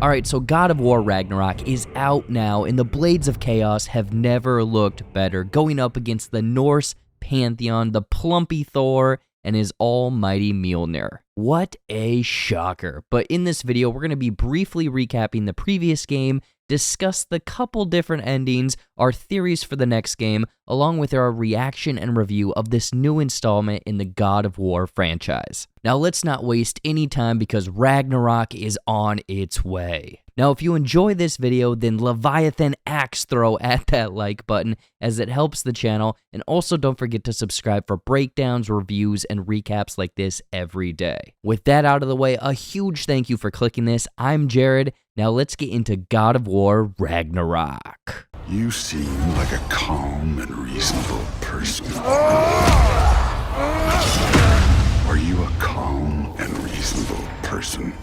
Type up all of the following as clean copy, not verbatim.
Alright, so God of War Ragnarok is out now, and the Blades of Chaos have never looked better, going up against the Norse pantheon, the plumpy Thor, and his almighty Mjölnir. What a shocker. But in this video, we're going to be briefly recapping the previous game, discuss the couple different endings, our theories for the next game, along with our reaction and review of this new installment in the God of War franchise. Now let's not waste any time because Ragnarok is on its way. Now if you enjoy this video, then Leviathan axe throw at that like button as it helps the channel, and also don't forget to subscribe for breakdowns, reviews, and recaps like this every day. With that out of the way, a huge thank you for clicking this. I'm Jared. Now let's get into God of War Ragnarok. You seem like a calm and reasonable person. Are you a calm and reasonable person?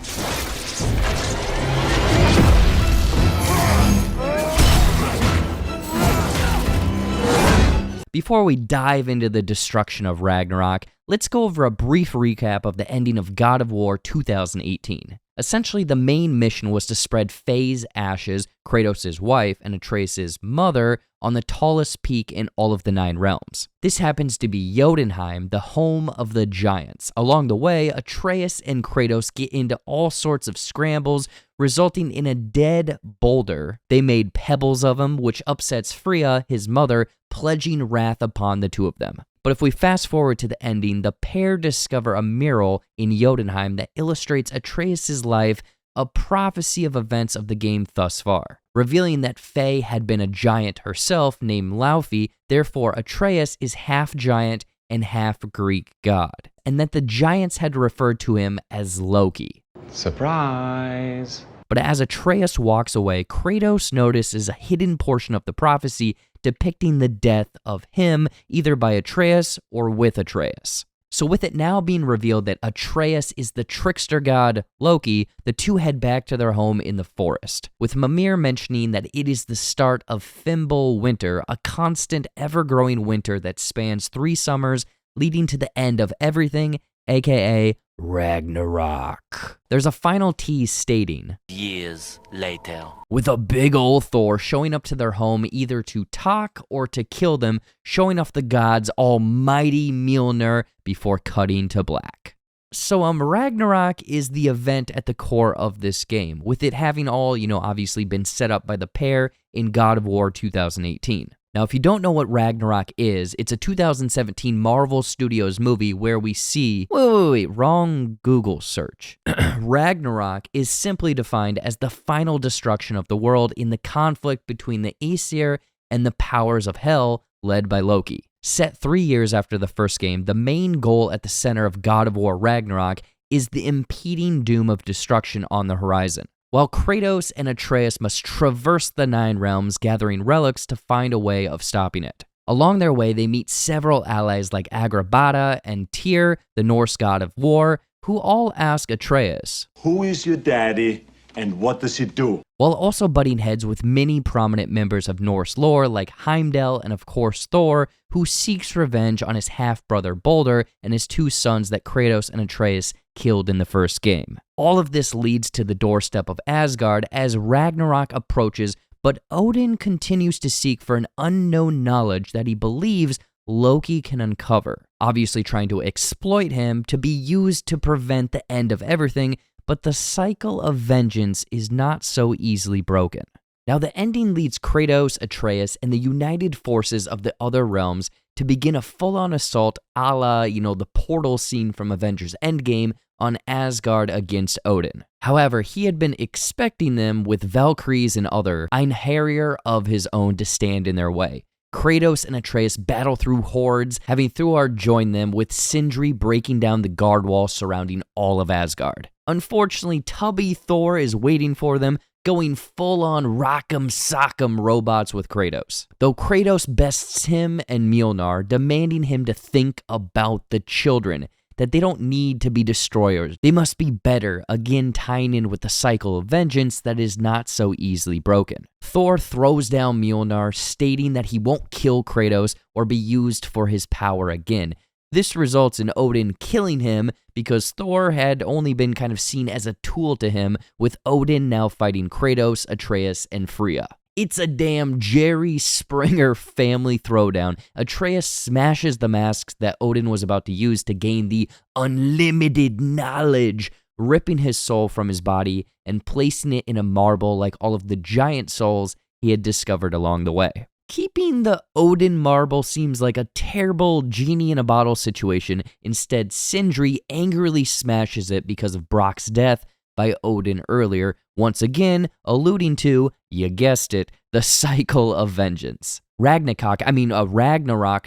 Before we dive into the destruction of Ragnarok, let's go over a brief recap of the ending of God of War 2018. Essentially, the main mission was to spread Faye's ashes, Kratos' wife and Atreus' mother, on the tallest peak in all of the 9 realms. This happens to be Jotunheim, the home of the giants. Along the way, Atreus and Kratos get into all sorts of scrambles, resulting in a dead boulder. They made pebbles of him, which upsets Freya, his mother, pledging wrath upon the two of them. But if we fast forward to the ending, the pair discover a mural in Jotunheim that illustrates Atreus' life, a prophecy of events of the game thus far, revealing that Faye had been a giant herself named Laufey, therefore Atreus is half giant and half Greek god, and that the giants had referred to him as Loki. Surprise! But as Atreus walks away, Kratos notices a hidden portion of the prophecy depicting the death of him, either by Atreus or with Atreus. So with it now being revealed that Atreus is the trickster god Loki, the two head back to their home in the forest, with Mimir mentioning that it is the start of Fimbul winter, a constant, ever-growing winter that spans 3 summers, leading to the end of everything, aka Ragnarok. There's a final tease stating, years later, with a big old Thor showing up to their home either to talk or to kill them, showing off the god's almighty Mjolnir before cutting to black. So Ragnarok is the event at the core of this game, with it having all, obviously been set up by the pair in God of War 2018. Now, if you don't know what Ragnarok is, it's a 2017 Marvel Studios movie where we see... Wait, wrong Google search. Ragnarok is simply defined as the final destruction of the world in the conflict between the Aesir and the powers of hell, led by Loki. Set 3 years after the first game, the main goal at the center of God of War Ragnarok is the impending doom of destruction on the horizon, while Kratos and Atreus must traverse the 9 realms, gathering relics to find a way of stopping it. Along their way, they meet several allies like Agrabah and Tyr, the Norse god of war, who all ask Atreus, "Who is your daddy and what does he do?" While also butting heads with many prominent members of Norse lore like Heimdall and of course Thor, who seeks revenge on his half-brother Baldur and his 2 sons that Kratos and Atreus killed in the first game. All of this leads to the doorstep of Asgard as Ragnarok approaches, but Odin continues to seek for an unknown knowledge that he believes Loki can uncover, obviously trying to exploit him to be used to prevent the end of everything, but the cycle of vengeance is not so easily broken. Now the ending leads Kratos, Atreus, and the united forces of the other realms to begin a full-on assault a la, the portal scene from Avengers Endgame on Asgard against Odin. However, he had been expecting them with Valkyries and other Einherjar of his own to stand in their way. Kratos and Atreus battle through Hordes, having Thor join them, with Sindri breaking down the guard wall surrounding all of Asgard. Unfortunately, tubby Thor is waiting for them, going full-on rock'em sock'em robots with Kratos. Though Kratos bests him and Mjolnar, demanding him to think about the children, that they don't need to be destroyers. They must be better, again tying in with the cycle of vengeance that is not so easily broken. Thor throws down Mjolnar, stating that he won't kill Kratos or be used for his power again, This results in Odin killing him because Thor had only been kind of seen as a tool to him, with Odin now fighting Kratos, Atreus, and Freya. It's a damn Jerry Springer family throwdown. Atreus smashes the masks that Odin was about to use to gain the unlimited knowledge, ripping his soul from his body and placing it in a marble like all of the giant souls he had discovered along the way. Keeping the Odin marble seems like a terrible genie in a bottle situation. Instead, Sindri angrily smashes it because of Brock's death by Odin earlier, once again alluding to, you guessed it, the cycle of vengeance. Ragnarok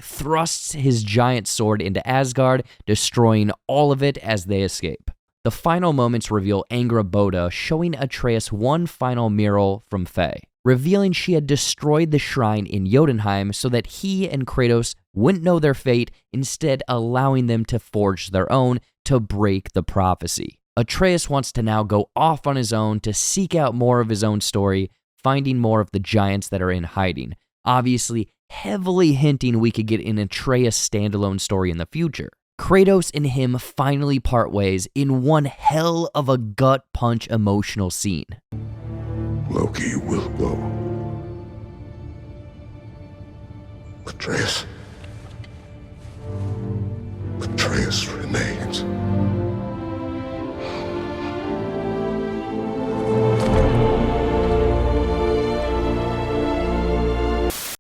thrusts his giant sword into Asgard, destroying all of it as they escape. The final moments reveal Angrboda showing Atreus one final mural from Faye, revealing she had destroyed the shrine in Jotunheim so that he and Kratos wouldn't know their fate, instead allowing them to forge their own to break the prophecy. Atreus wants to now go off on his own to seek out more of his own story, finding more of the giants that are in hiding. Obviously, heavily hinting we could get an Atreus standalone story in the future. Kratos and him finally part ways in one hell of a gut punch emotional scene. Loki will go. Atreus remains.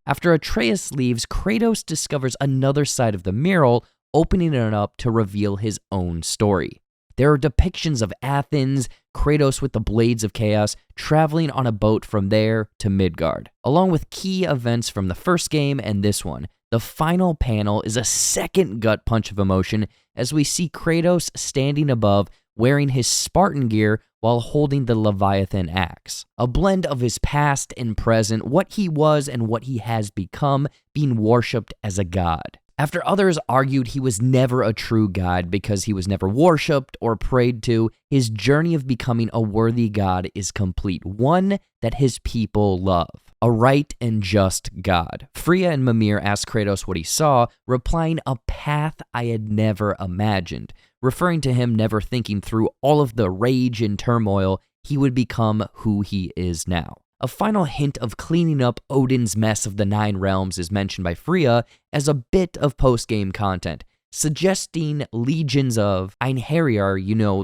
After Atreus leaves, Kratos discovers another side of the mural, opening it up to reveal his own story. There are depictions of Athens, Kratos with the Blades of Chaos, traveling on a boat from there to Midgard, along with key events from the first game and this one. The final panel is a second gut punch of emotion as we see Kratos standing above, wearing his Spartan gear while holding the Leviathan axe. A blend of his past and present, what he was and what he has become, being worshipped as a god. After others argued he was never a true god because he was never worshipped or prayed to, his journey of becoming a worthy god is complete, one that his people love. A right and just god. Freya and Mjölnir asked Kratos what he saw, replying, "A path I had never imagined," referring to him never thinking through all of the rage and turmoil he would become who he is now. A final hint of cleaning up Odin's mess of the Nine Realms is mentioned by Freya as a bit of post-game content, suggesting legions of Einherjar,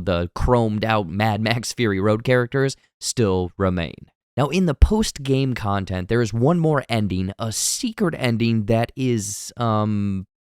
the chromed out Mad Max Fury Road characters, still remain. Now, in the post-game content, there is one more ending, a secret ending that is,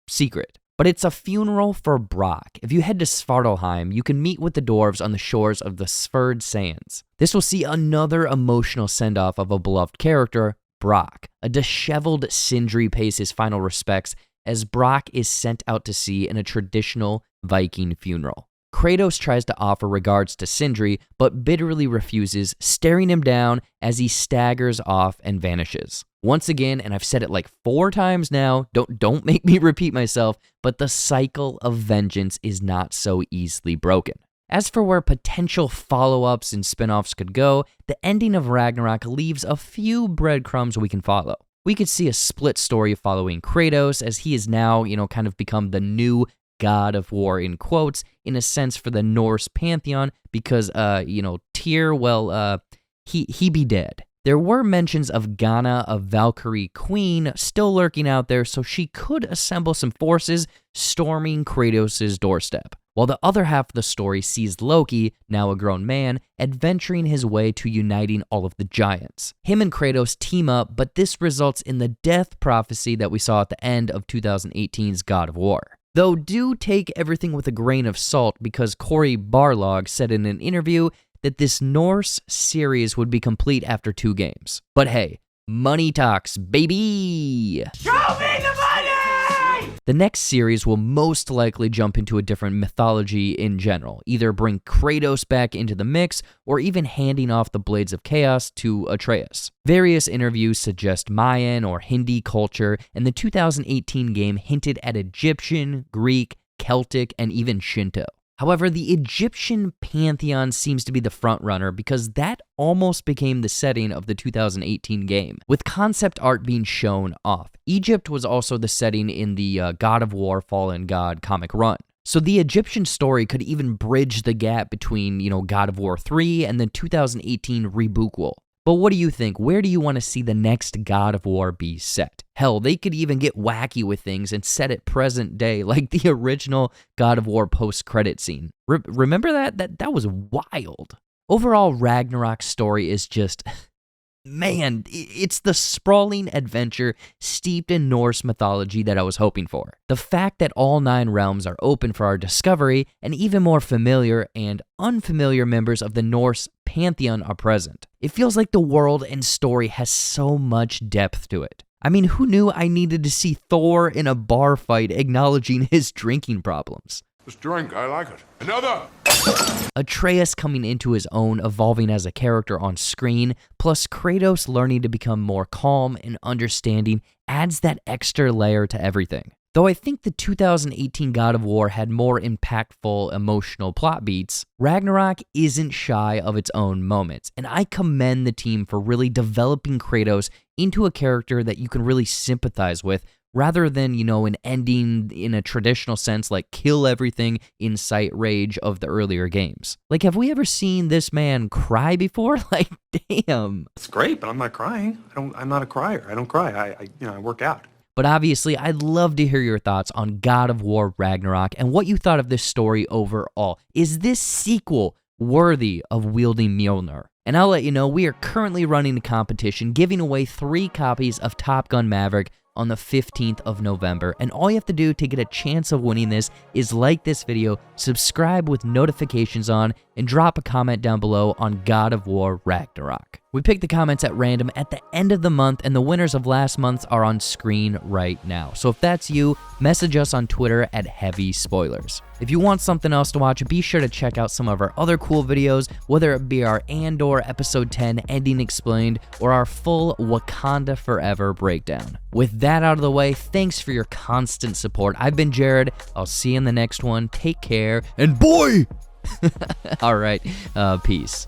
secret. But it's a funeral for Brock. If you head to Svartalheim, you can meet with the dwarves on the shores of the Sverd Sands. This will see another emotional send-off of a beloved character, Brock. A disheveled Sindri pays his final respects as Brock is sent out to sea in a traditional Viking funeral. Kratos tries to offer regards to Sindri, but bitterly refuses, staring him down as he staggers off and vanishes. Once again, and I've said it like 4 times now, don't make me repeat myself, but the cycle of vengeance is not so easily broken. As for where potential follow-ups and spin-offs could go, the ending of Ragnarok leaves a few breadcrumbs we can follow. We could see a split story following Kratos, as he is now, kind of become the new God of War, in quotes, in a sense for the Norse pantheon, because, Tyr, he be dead. There were mentions of Ghana, a Valkyrie queen, still lurking out there, so she could assemble some forces, storming Kratos' doorstep. While the other half of the story sees Loki, now a grown man, adventuring his way to uniting all of the giants. Him and Kratos team up, but this results in the death prophecy that we saw at the end of 2018's God of War. Though do take everything with a grain of salt, because Cory Barlog said in an interview that this Norse series would be complete after 2 games. But hey, money talks, baby! Show me the money! The next series will most likely jump into a different mythology in general, either bring Kratos back into the mix, or even handing off the Blades of Chaos to Atreus. Various interviews suggest Mayan or Hindi culture, and the 2018 game hinted at Egyptian, Greek, Celtic, and even Shinto. However, the Egyptian pantheon seems to be the frontrunner because that almost became the setting of the 2018 game, with concept art being shown off. Egypt was also the setting in the God of War Fallen God comic run. So the Egyptian story could even bridge the gap between, God of War 3 and the 2018 rebootquel. But what do you think? Where do you want to see the next God of War be set? Hell, they could even get wacky with things and set it present day, like the original God of War post-credit scene. Remember that? That was wild. Overall, Ragnarok's story is just... Man, it's the sprawling adventure steeped in Norse mythology that I was hoping for. The fact that all 9 realms are open for our discovery, and even more familiar and unfamiliar members of the Norse pantheon are present. It feels like the world and story has so much depth to it. I mean, who knew I needed to see Thor in a bar fight acknowledging his drinking problems? This drink, I like it. Another! Atreus coming into his own, evolving as a character on screen, plus Kratos learning to become more calm and understanding adds that extra layer to everything. Though I think the 2018 God of War had more impactful emotional plot beats, Ragnarok isn't shy of its own moments, and I commend the team for really developing Kratos into a character that you can really sympathize with, rather than, an ending in a traditional sense like kill everything, incite rage of the earlier games. Like, have we ever seen this man cry before? Like, damn. It's great, but I'm not crying. I'm not a crier. I don't cry. I work out. But obviously, I'd love to hear your thoughts on God of War Ragnarok and what you thought of this story overall. Is this sequel worthy of wielding Mjolnir? And I'll let you know, we are currently running a competition giving away 3 copies of Top Gun Maverick on the 15th of November, and all you have to do to get a chance of winning this is like this video, subscribe with notifications on, and drop a comment down below on God of War Ragnarok. We pick the comments at random at the end of the month, and the winners of last month's are on screen right now. So if that's you, message us on Twitter at Heavy Spoilers. If you want something else to watch, be sure to check out some of our other cool videos, whether it be our Andor Episode 10 Ending Explained or our full Wakanda Forever breakdown. With that out of the way, thanks for your constant support. I've been Jared. I'll see you in the next one. Take care, and boy! All right, peace.